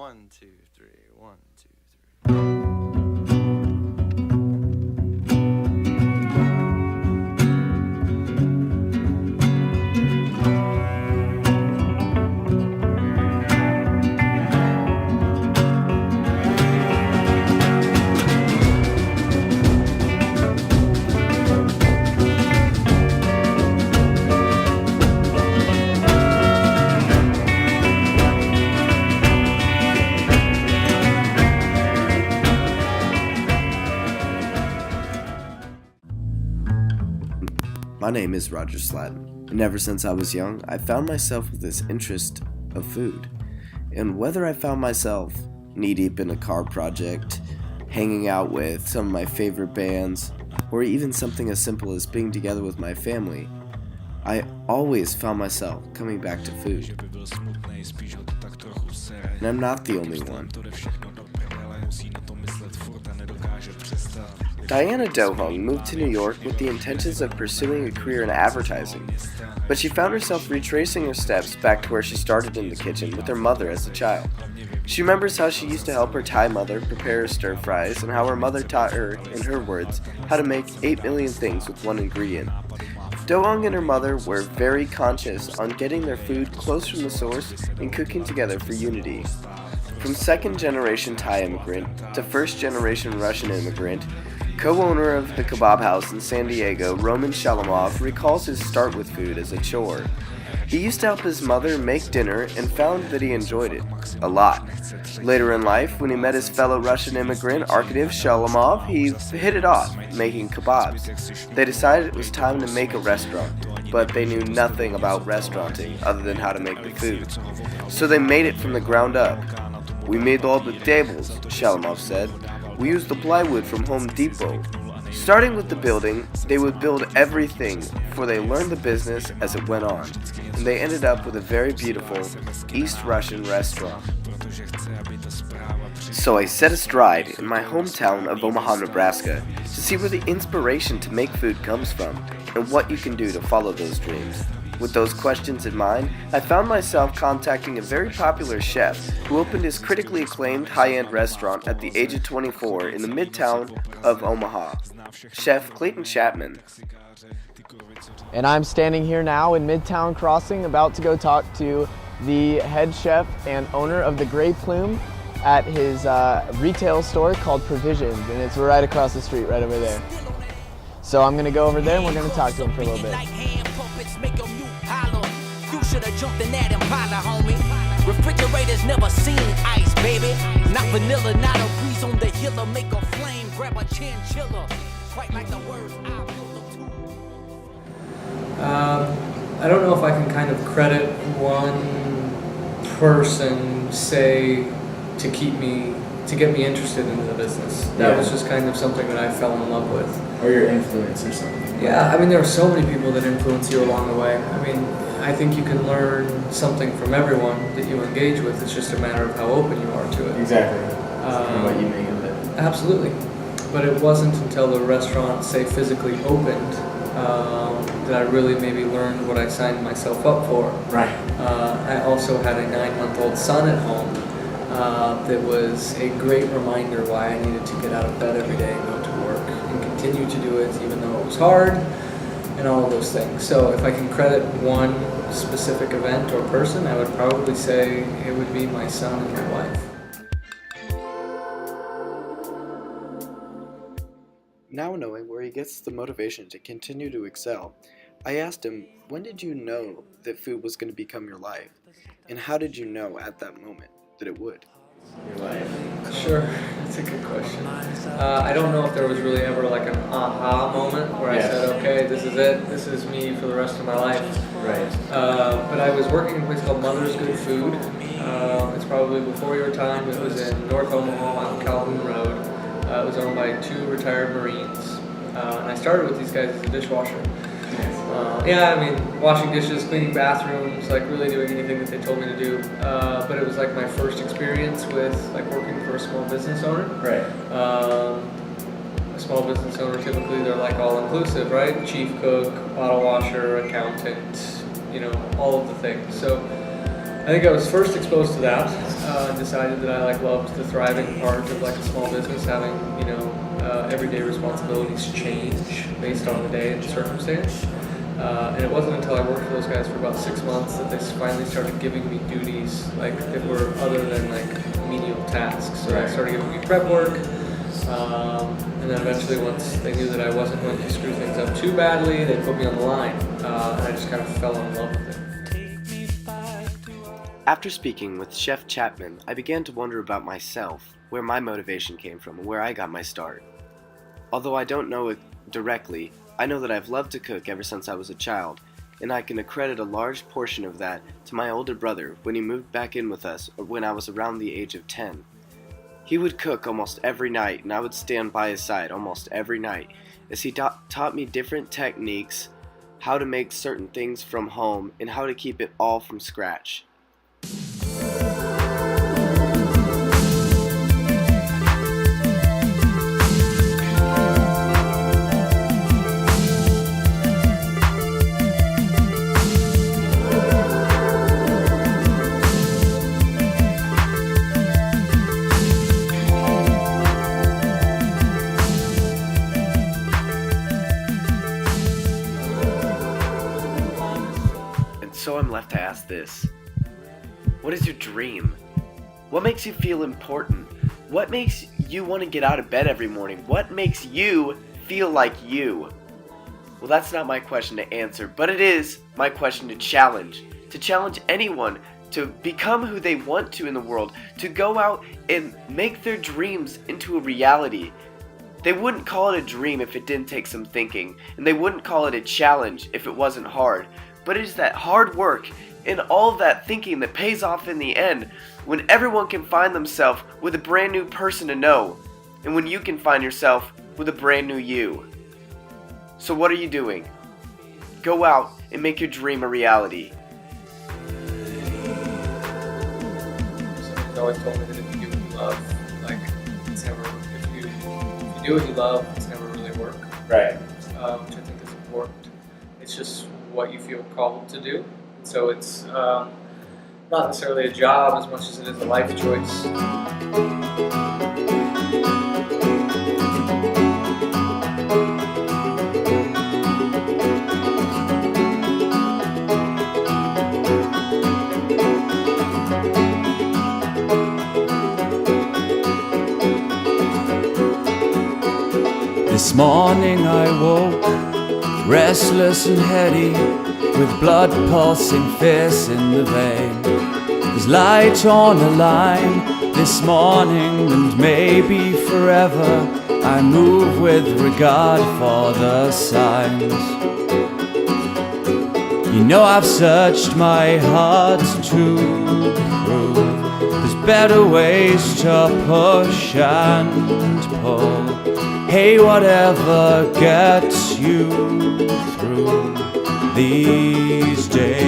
1, 2, 3, 1, 2, 3. My name is Roger Slatton, and ever since I was young, I found myself with this interest of food. And whether I found myself knee-deep in a car project, hanging out with some of my favorite bands, or even something as simple as being together with my family, I always found myself coming back to food. And I'm not the only one. Diana Dohong moved to New York with the intentions of pursuing a career in advertising, but she found herself retracing her steps back to where she started in the kitchen with her mother as a child. She remembers how she used to help her Thai mother prepare her stir fries and how her mother taught her, in her words, how to make 8 million things with one ingredient. Dohong and her mother were very conscious on getting their food close from the source and cooking together for unity. From second-generation Thai immigrant to first-generation Russian immigrant, co-owner of the kebab house in San Diego, Roman Shalamov recalls his start with food as a chore. He used to help his mother make dinner and found that he enjoyed it a lot. Later in life, when he met his fellow Russian immigrant, Arkadyv Shalamov, he hit it off, making kebabs. They decided it was time to make a restaurant, but they knew nothing about restauranting other than how to make the food. So they made it from the ground up. "We made all the tables," Shalamov said. "We used the plywood from Home Depot." Starting with the building, they would build everything, for they learned the business as it went on, and they ended up with a very beautiful East Russian restaurant. So I set astride in my hometown of Omaha, Nebraska, to see where the inspiration to make food comes from, and what you can do to follow those dreams. With those questions in mind, I found myself contacting a very popular chef who opened his critically acclaimed high-end restaurant at the age of 24 in the midtown of Omaha, Chef Clayton Chapman. And I'm standing here now in Midtown Crossing, about to go talk to the head chef and owner of the Gray Plume at his retail store called Provisions, and it's right across the street, right over there. So I'm gonna go over there and we're gonna talk to him for a little bit. You should have jumped in that Impala, homie. Refrigerators never seen ice, baby. Not vanilla, not a breeze on the hill. Make a flame, grab a chinchilla. Quite like the words I wrote them to. I don't know if I can kind of credit one person, say, to get me interested in the business. That was just kind of something that I fell in love with. Or your influence or something. Yeah, I mean, there are so many people that influence you along the way. I mean, I think you can learn something from everyone that you engage with. It's just a matter of how open you are to it. Exactly. And what you make of it. Absolutely. But it wasn't until the restaurant, say, physically opened that I really maybe learned what I signed myself up for. Right. I also had a 9-month-old son at home that was a great reminder why I needed to get out of bed every day and go to work and continue to do it even though it was hard and all of those things. So if I can credit one specific event or person, I would probably say it would be my son and my wife. Now knowing where he gets the motivation to continue to excel, I asked him, when did you know that food was going to become your life? And how did you know at that moment that it would? Your life. Sure, that's a good question. I don't know if there was really ever like an aha moment where I said, okay, this is it, this is me for the rest of my life. Right. But I was working in a place called Mother's Good Food. It's probably before your time. It was in North Omaha on Calhoun Road. It was owned by 2 retired Marines. And I started with these guys as a dishwasher. Yeah, I mean, washing dishes, cleaning bathrooms, like really doing anything that they told me to do. But it was like my first experience with like working for a small business owner. Right. A small business owner, typically they're like all inclusive, right? Chief cook, bottle washer, accountant, you know, all of the things. So think I was first exposed to that. Decided that I loved the thriving part of a small business, having everyday responsibilities change based on the day and the circumstance. And it wasn't until I worked for those guys for about 6 months that they finally started giving me duties that were other than menial tasks. So they started giving me prep work, and then eventually once they knew that I wasn't going to screw things up too badly, they put me on the line, and I just kind of fell in love with it. After speaking with Chef Chapman, I began to wonder about myself, where my motivation came from, and where I got my start. Although I don't know it directly, I know that I've loved to cook ever since I was a child, and I can accredit a large portion of that to my older brother when he moved back in with us when I was around the age of 10. He would cook almost every night, and I would stand by his side almost every night as he taught me different techniques, how to make certain things from home, and how to keep it all from scratch. So I'm left to ask this. What is your dream? What makes you feel important? What makes you want to get out of bed every morning? What makes you feel like you? Well, that's not my question to answer, but it is my question to challenge anyone to become who they want to in the world, to go out and make their dreams into a reality. They wouldn't call it a dream if it didn't take some thinking, and they wouldn't call it a challenge if it wasn't hard. But it is that hard work and all of that thinking that pays off in the end, when everyone can find themselves with a brand new person to know, and when you can find yourself with a brand new you. So what are you doing? Go out and make your dream a reality. Somebody's always told me that if you do what you love, it's never, if you do what you love, it's never really work. Right. Which I think is important. It's just what you feel called to do. So it's not necessarily a job as much as it is a life choice. This morning I woke restless and heady, with blood pulsing fierce in the vein. There's light on a line this morning, and maybe forever. I move with regard for the signs. You know I've searched my heart to prove there's better ways to push and pull. Hey, whatever gets you through these days.